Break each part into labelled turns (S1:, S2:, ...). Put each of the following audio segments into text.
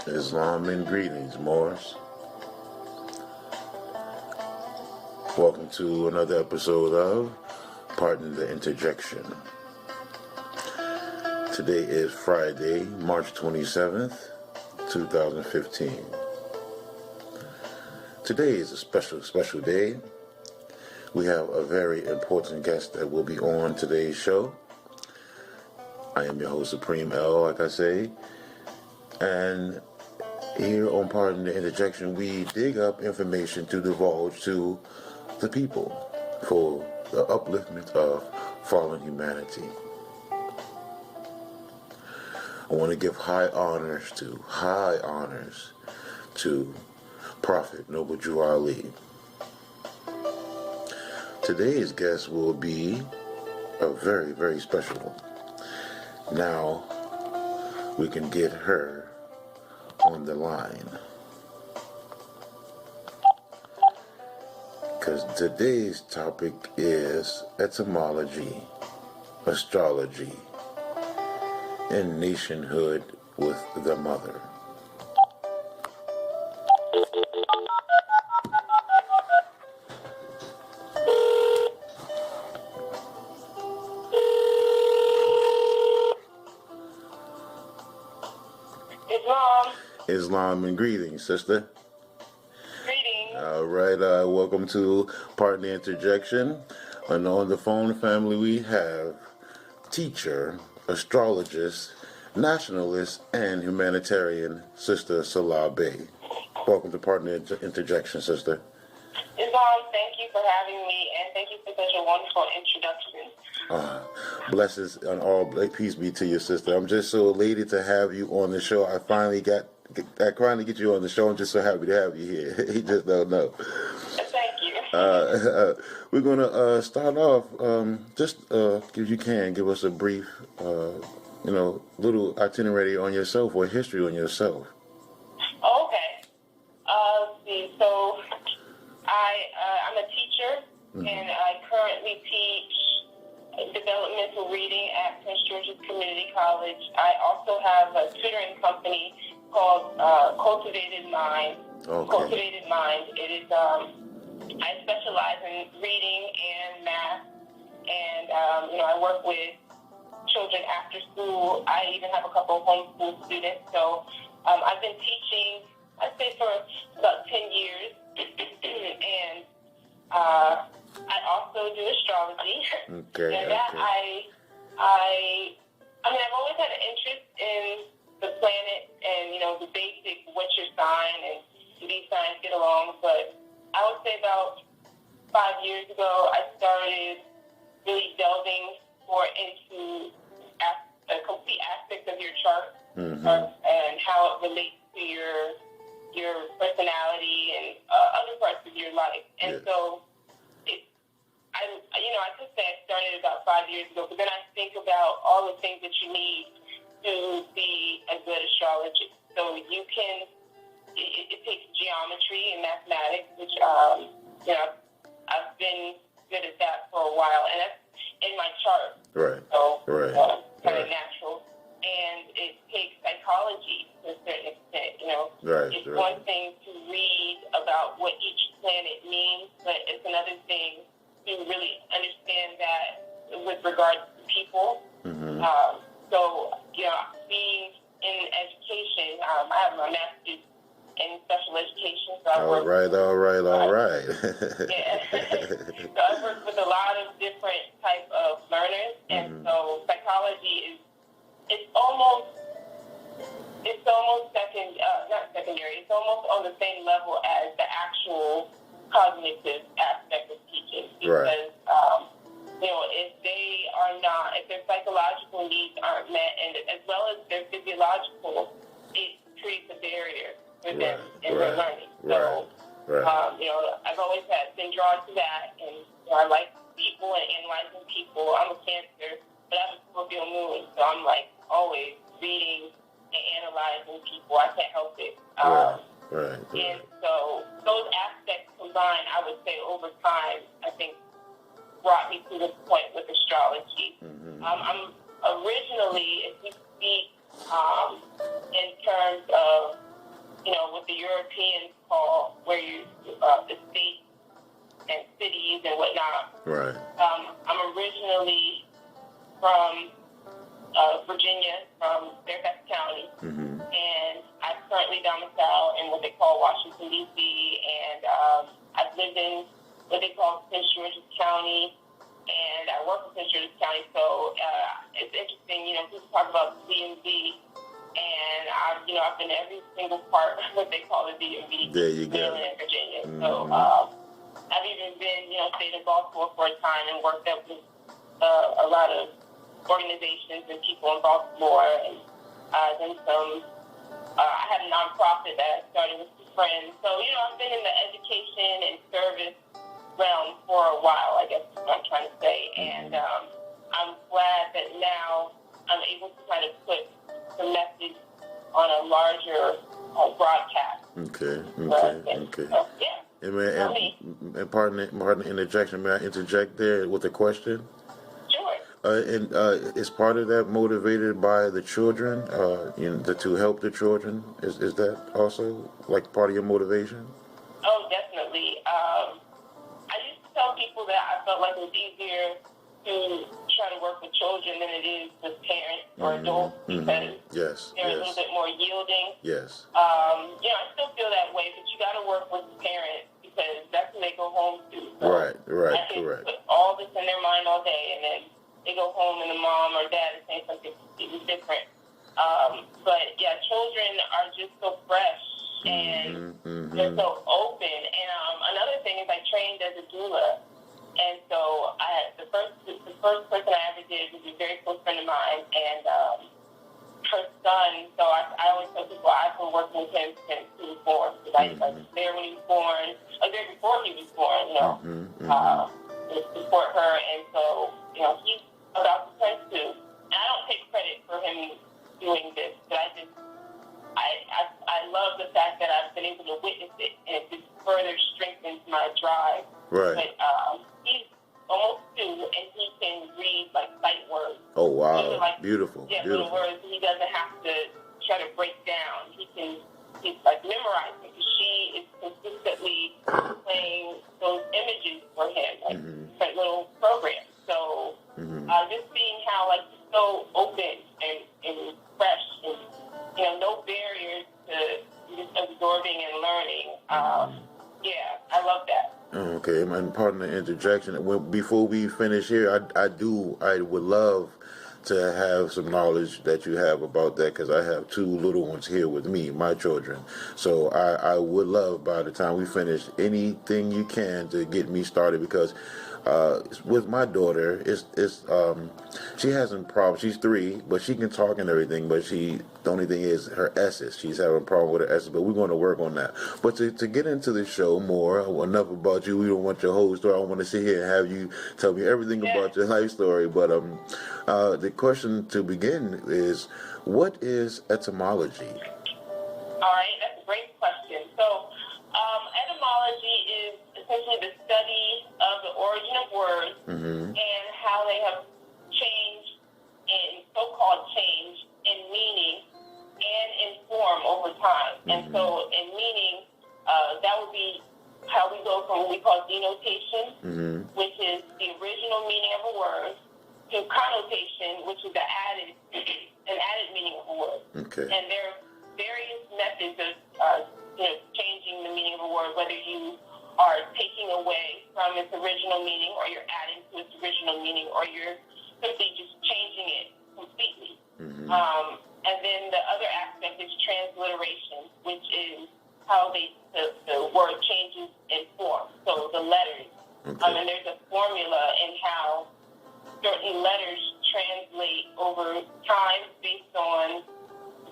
S1: Islam and greetings, Morris. Welcome to another episode of Pardon the Interjection. Today is Friday, March 27th, 2015. Today is a special day. We have a very important guest that will be on today's show. I am your host, Supreme L, like I say. And here on Pardon the Interjection, we dig up information to divulge to the people for the upliftment of fallen humanity. I want to give high honors to Prophet Noble Jew Ali. Today's guest will be a very, very special one. Now we can get her on the line, because today's topic is etymology, astrology, and nationhood with the mother. Islam and greetings, sister.
S2: Greetings.
S1: All right, welcome to Pardon the Interjection. And on the phone, family, we have teacher, astrologist, nationalist, and humanitarian, Sister Selah Bey. Welcome to Pardon the Interjection, sister.
S2: Islam, thank you for having me, and thank you for such a wonderful introduction.
S1: Blessings and all peace be to you, sister. I'm just so elated to have you on the show. I finally get you on the show. I'm just so happy to have you here. You just don't know.
S2: Thank you.
S1: We're going to start off, if you can, give us a brief, little itinerary on yourself or history on yourself.
S2: Okay. Let's see. So, I'm a teacher, and I currently teach developmental reading at Prince George's Community College. I also have a tutoring company called Cultivated Mind.
S1: Okay.
S2: Cultivated Mind. It is, I specialize in reading and math, and, I work with children after school. I even have a couple of homeschool students. So I've been teaching, I'd say, for about 10 years, and I also do astrology.
S1: Okay.
S2: And that I've always had an interest in the planet and, the basic, what's your sign, and do these signs get along. But I would say about 5 years ago, I started really delving more into a complete aspect of your chart, and how it relates to your personality and other parts of your life. And so I could say I started about 5 years ago, but then I think about all the things that you need to be a good astrologist. So it takes geometry and mathematics, which, I've been good at that for a while, and that's in my chart.
S1: Right.
S2: So, kind of
S1: right.
S2: natural. And it takes psychology to a certain extent,
S1: Right.
S2: It's one thing to read about what each planet means, but it's another thing to really understand that with regards to people. Being in education, I have my master's in special education. So
S1: All right.
S2: Yeah. So I work with a lot of different type of learners, and so psychology it's almost not secondary. It's almost on the same level as the actual cognitive aspect of teaching, because if their psychological needs aren't met, and as well as their physiological, it creates a barrier for them in their learning. So, I've always been drawn to that, and I like people and analyzing people. I'm a Cancer, but I have a Scorpio moon, so I'm always reading and analyzing people. I can't help it. And so those aspects combined, I would say over time, I think brought me to this point with astrology. I'm originally, if you speak in terms of what the Europeans call where you the states and cities and whatnot.
S1: Right.
S2: I'm originally from Virginia, from Fairfax County, and I currently domicile in what they call Washington, D.C., and I've lived in what they call Prince George's County, and I work in Prince George's County, so it's interesting, people talk about the DMV, and I've been in every single part of what they call the DMV,
S1: there you go.
S2: Maryland and Virginia, so I've even been, stayed in Baltimore for a time and worked up with a lot of organizations and people in Baltimore, and then some. I had a nonprofit that I started with some friends. So, I've been in the education and service realm for a while, I guess is what I'm trying to say. And I'm glad that now I'm able to kind of put the message on a larger broadcast.
S1: Okay.
S2: So, yeah.
S1: And pardon the interjection. May I interject there with a question?
S2: Sure.
S1: And is part of that motivated by the children, to help the children? Is that also like part of your motivation?
S2: Oh, definitely. I used to tell people that I felt like it was easier to try to work with children than it is with parents or adults because they're a little bit more yielding.
S1: Yes.
S2: I still feel that way, but you got to work with the parents because that's who they go home to. So
S1: right,
S2: I can put all this in their mind all day, and then they go home and the mom or dad is saying something completely different. But yeah, children are just so fresh and they're so open. And another thing is I trained as a doula, and so the first person I ever did was a very close friend of mine, and her son. So I always tell people I've been working with him since he was born. Because I was there when he was born, there before he was born. To support her, and so he's about to turn 2. And I don't take credit for him doing this, but I love the fact that I've been able to witness it, and it just further strengthens my drive.
S1: Right.
S2: But he's almost 2, and he can read like sight words.
S1: Oh wow!
S2: Like,
S1: beautiful.
S2: Yeah,
S1: beautiful.
S2: little words. He doesn't have to try to break down. He's like memorizing because she is consistently playing those images for him, like different little programs. So just seeing how like he's so open and fresh, and no barriers to just absorbing and learning. I love that.
S1: Okay, and pardon the interjection. Before we finish here, I would love to have some knowledge that you have about that, because I have 2 little ones here with me, my children. So I would love, by the time we finish, anything you can to get me started, because with my daughter, she has some problems. She's 3, but she can talk and everything, but the only thing is her S's. She's having a problem with her S's, but we're going to work on that. But to get into the show more, enough about you. We don't want your whole story. I want to sit here and have you tell me everything about your life story. But the question to begin is, what is etymology?
S2: All right, that's a great question. So etymology is essentially the study of the origin of words and how they have changed, in so-called change in meaning and in form over time. And so in meaning, that would be how we go from what we call denotation, which is the original meaning of a word, to connotation, which is an added meaning of a word. Okay. And there are various methods of changing the meaning of a word, whether you are taking away from its original meaning, or you're adding to its original meaning, or you're simply just changing it completely. And then the other aspect is transliteration, which is how the word changes in form. So the letters. Okay. And there's a formula in how certain letters translate over time based on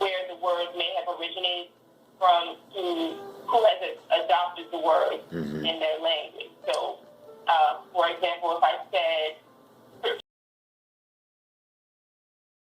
S2: where the word may have originated from to who has adopted the word in their language. So, for example, if I said